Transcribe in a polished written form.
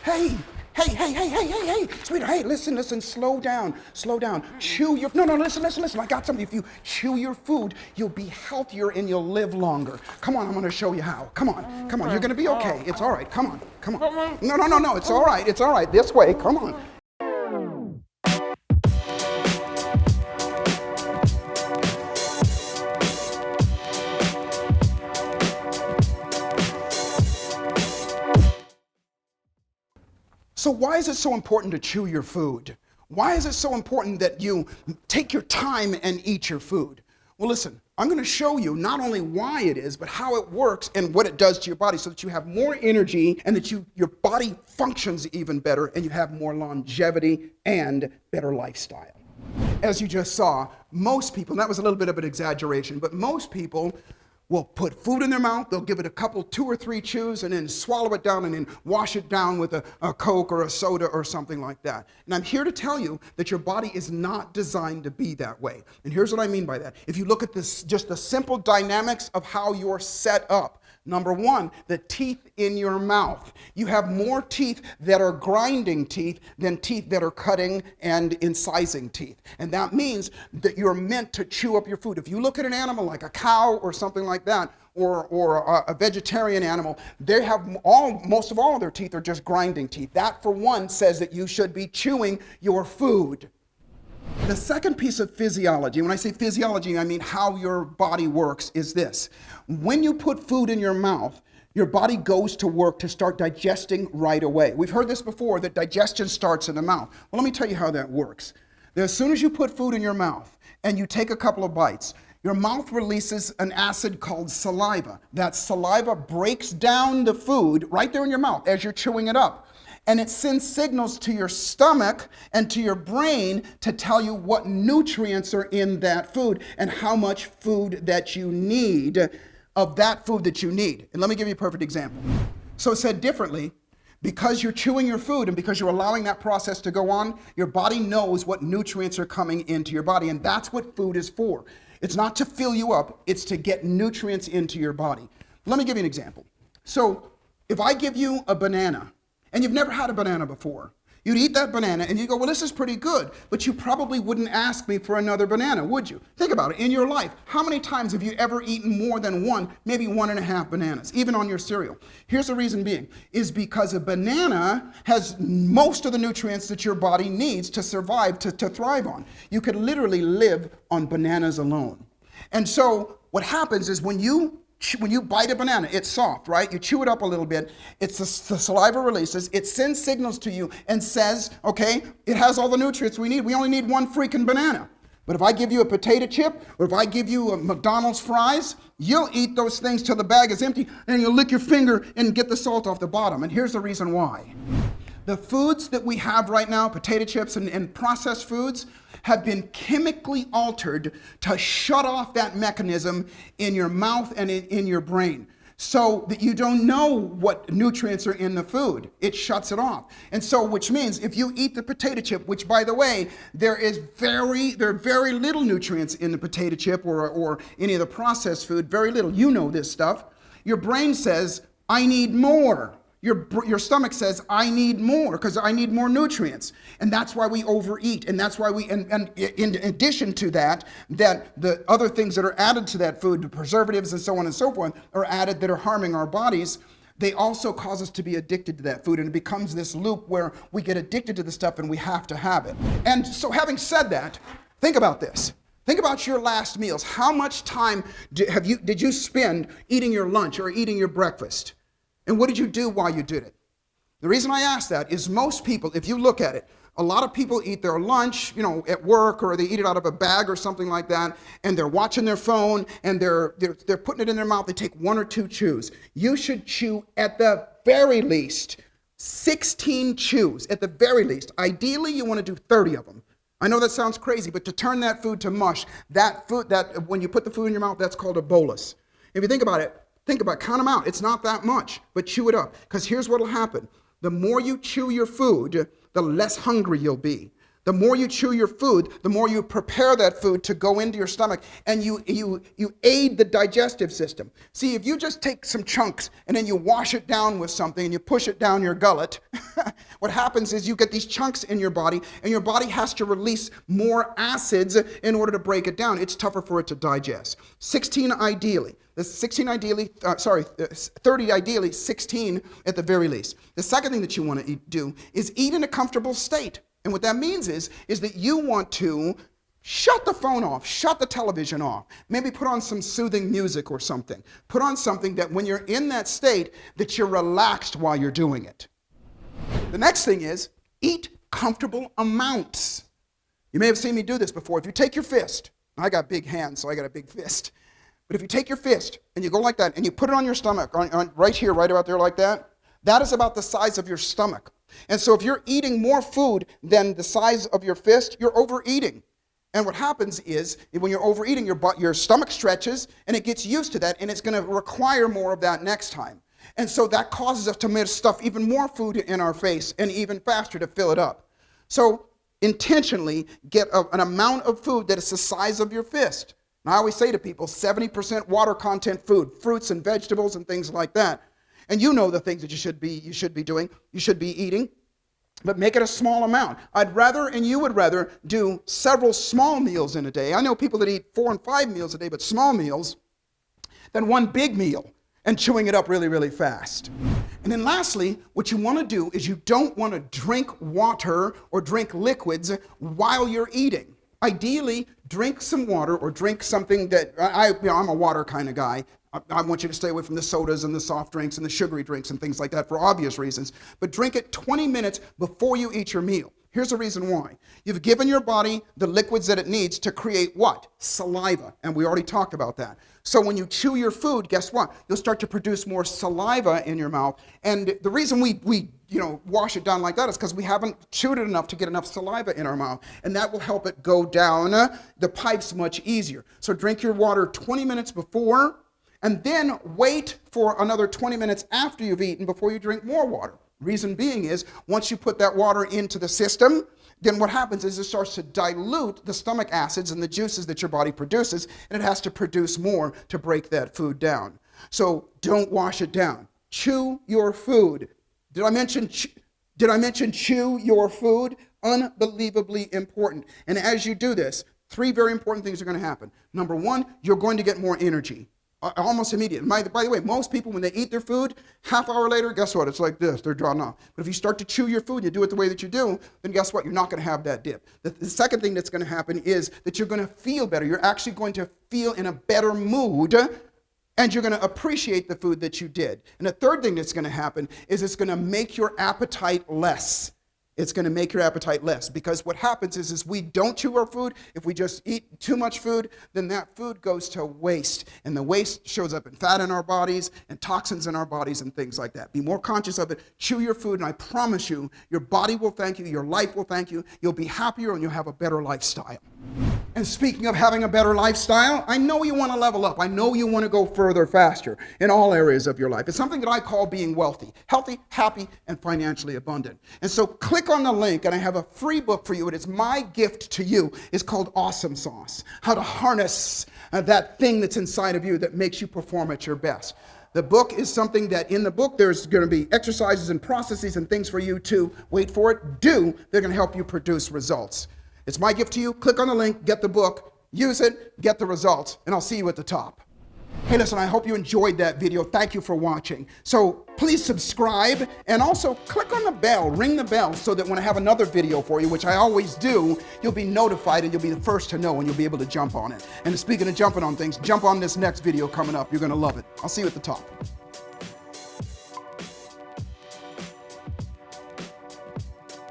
Hey, hey, sweetheart, hey, listen, slow down. Chew your, no, listen, I got something. If you chew your food, you'll be healthier and you'll live longer. Come on, I'm gonna show you how. Come on, you're gonna be okay. It's all right, come on. No, it's all right, this way, come on. So why is it so important to chew your food? Why is it so important that you take your time and eat your food? Well, listen, I'm going to show you not only why it is, but how it works and what it does to your body so that you have more energy and that your body functions even better and you have more longevity and better lifestyle. As you just saw, most people, and that was a little bit of an exaggeration, but most people will put food in their mouth, they'll give it a couple, 2 or 3 chews, and then swallow it down and then wash it down with a Coke or a soda or something like that. And I'm here to tell you that your body is not designed to be that way. And here's what I mean by that. If you look at this, just the simple dynamics of how you're set up. Number 1, the teeth in your mouth. You have more teeth that are grinding teeth than teeth that are cutting and incising teeth. And that means that you're meant to chew up your food. If you look at an animal like a cow or something like that, or a vegetarian animal, they have most of all of their teeth are just grinding teeth. That, for one, says that you should be chewing your food. The second piece of physiology, when I say physiology, I mean how your body works, is this. When you put food in your mouth, your body goes to work to start digesting right away. We've heard this before, that digestion starts in the mouth. Well, let me tell you how that works. As soon as you put food in your mouth and you take a couple of bites, your mouth releases an acid called saliva. That saliva breaks down the food right there in your mouth as you're chewing it up. And it sends signals to your stomach and to your brain to tell you what nutrients are in that food and how much food that you need of that food that you need. And let me give you a perfect example. So said differently, because you're chewing your food and because you're allowing that process to go on, your body knows what nutrients are coming into your body, and that's what food is for. It's not to fill you up, it's to get nutrients into your body. Let me give you an example. So if I give you a banana, and you've never had a banana before, you'd eat that banana and you go, well, this is pretty good, but you probably wouldn't ask me for another banana, would you? Think about it. In your life, how many times have you ever eaten more than one, maybe 1.5 bananas, even on your cereal? Here's the reason being, is because a banana has most of the nutrients that your body needs to survive, to thrive on. You could literally live on bananas alone. And so what happens is when you bite a banana, it's soft, right? You chew it up a little bit, the saliva releases, it sends signals to you and says, okay, it has all the nutrients we need. We only need one freaking banana. But if I give you a potato chip, or if I give you a McDonald's fries, you'll eat those things till the bag is empty, and you'll lick your finger and get the salt off the bottom. And here's the reason why. The foods that we have right now, potato chips and processed foods, have been chemically altered to shut off that mechanism in your mouth and in your brain so that you don't know what nutrients are in the food. It shuts it off. And so, which means if you eat the potato chip, which by the way, there are very little nutrients in the potato chip or any of the processed food, very little. You know this stuff. Your brain says, I need more. Your stomach says, I need more because I need more nutrients. And that's why we overeat. And that's why and in addition to that the other things that are added to that food, the preservatives and so on and so forth, are added that are harming our bodies. They also cause us to be addicted to that food. And it becomes this loop where we get addicted to the stuff and we have to have it. And so having said that, think about this. Think about your last meals. How much time did you spend eating your lunch or eating your breakfast? And what did you do while you did it? The reason I ask that is most people, if you look at it, a lot of people eat their lunch, at work, or they eat it out of a bag or something like that, and they're watching their phone and they're putting it in their mouth. They take 1 or 2 chews. You should chew at the very least 16 chews, at the very least. Ideally, you want to do 30 of them. I know that sounds crazy, but to turn that food to mush, that when you put the food in your mouth, that's called a bolus. If you think about it, count them out. It's not that much, but chew it up. Because here's what will happen. The more you chew your food, the less hungry you'll be. The more you chew your food, the more you prepare that food to go into your stomach, and you aid the digestive system. See, if you just take some chunks and then you wash it down with something and you push it down your gullet, what happens is you get these chunks in your body, and your body has to release more acids in order to break it down. It's tougher for it to digest. 16 ideally. The 16 ideally, 30 ideally, 16 at the very least. The second thing that you want to do is eat in a comfortable state. And what that means is that you want to shut the phone off, shut the television off, maybe put on some soothing music or something. Put on something that when you're in that state, that you're relaxed while you're doing it. The next thing is eat comfortable amounts. You may have seen me do this before. If you take your fist, I got big hands, so I got a big fist. But if you take your fist and you go like that and you put it on your stomach, right here, right about there like that, that is about the size of your stomach. And so if you're eating more food than the size of your fist, you're overeating. And what happens is when you're overeating, your stomach stretches and it gets used to that, and it's going to require more of that next time. And so that causes us to stuff even more food in our face and even faster to fill it up. So intentionally get an amount of food that is the size of your fist. And I always say to people, 70% water content food, fruits and vegetables and things like that. And you know the things that you should be doing, you should be eating, but make it a small amount. I'd rather, and you would rather, do several small meals in a day. I know people that eat 4 and 5 meals a day, but small meals, than one big meal and chewing it up really, really fast. And then lastly, what you want to do is you don't want to drink water or drink liquids while you're eating. Ideally, drink some water or drink something that, I'm a water kind of guy. I want you to stay away from the sodas and the soft drinks and the sugary drinks and things like that for obvious reasons. But drink it 20 minutes before you eat your meal. Here's the reason why. You've given your body the liquids that it needs to create what? Saliva. And we already talked about that. So when you chew your food, guess what? You'll start to produce more saliva in your mouth. And the reason we wash it down like that is because we haven't chewed it enough to get enough saliva in our mouth. And that will help it go down the pipes much easier. So drink your water 20 minutes before, and then wait for another 20 minutes after you've eaten before you drink more water. Reason being is, once you put that water into the system, then what happens is it starts to dilute the stomach acids and the juices that your body produces, and it has to produce more to break that food down. So don't wash it down. Chew your food. Did I mention chew your food? Unbelievably important. And as you do this, 3 very important things are going to happen. Number 1, you're going to get more energy. Almost immediate. By the way, most people, when they eat their food, half hour later, guess what? It's like this. They're drawn off. But if you start to chew your food and you do it the way that you do, then guess what? You're not going to have that dip. The second thing that's going to happen is that you're going to feel better. You're actually going to feel in a better mood, and you're going to appreciate the food that you did. And the third thing that's going to happen is it's going to make your appetite less. It's going to make your appetite less, because what happens is we don't chew our food. If we just eat too much food, then that food goes to waste, and the waste shows up in fat in our bodies and toxins in our bodies and things like that. Be more conscious of it. Chew your food, and I promise you, your body will thank you, your life will thank you, you'll be happier, and you'll have a better lifestyle. And speaking of having a better lifestyle, I know you want to level up. I know you want to go further, faster in all areas of your life. It's something that I call being wealthy, healthy, happy, and financially abundant. And so click on the link, and I have a free book for you. It is my gift to you. It's called Awesome Sauce, how to harness that thing that's inside of you that makes you perform at your best. The book is something that in the book there's going to be exercises and processes and things for you to, wait for it, do. They're going to help you produce results. It's my gift to you. Click on the link, get the book, use it, get the results, and I'll see you at the top. Hey, listen, I hope you enjoyed that video. Thank you for watching. So please subscribe, and also click on the bell, ring the bell, so that when I have another video for you, which I always do, you'll be notified and you'll be the first to know, and you'll be able to jump on it. And speaking of jumping on things, jump on this next video coming up. You're going to love it. I'll see you at the top.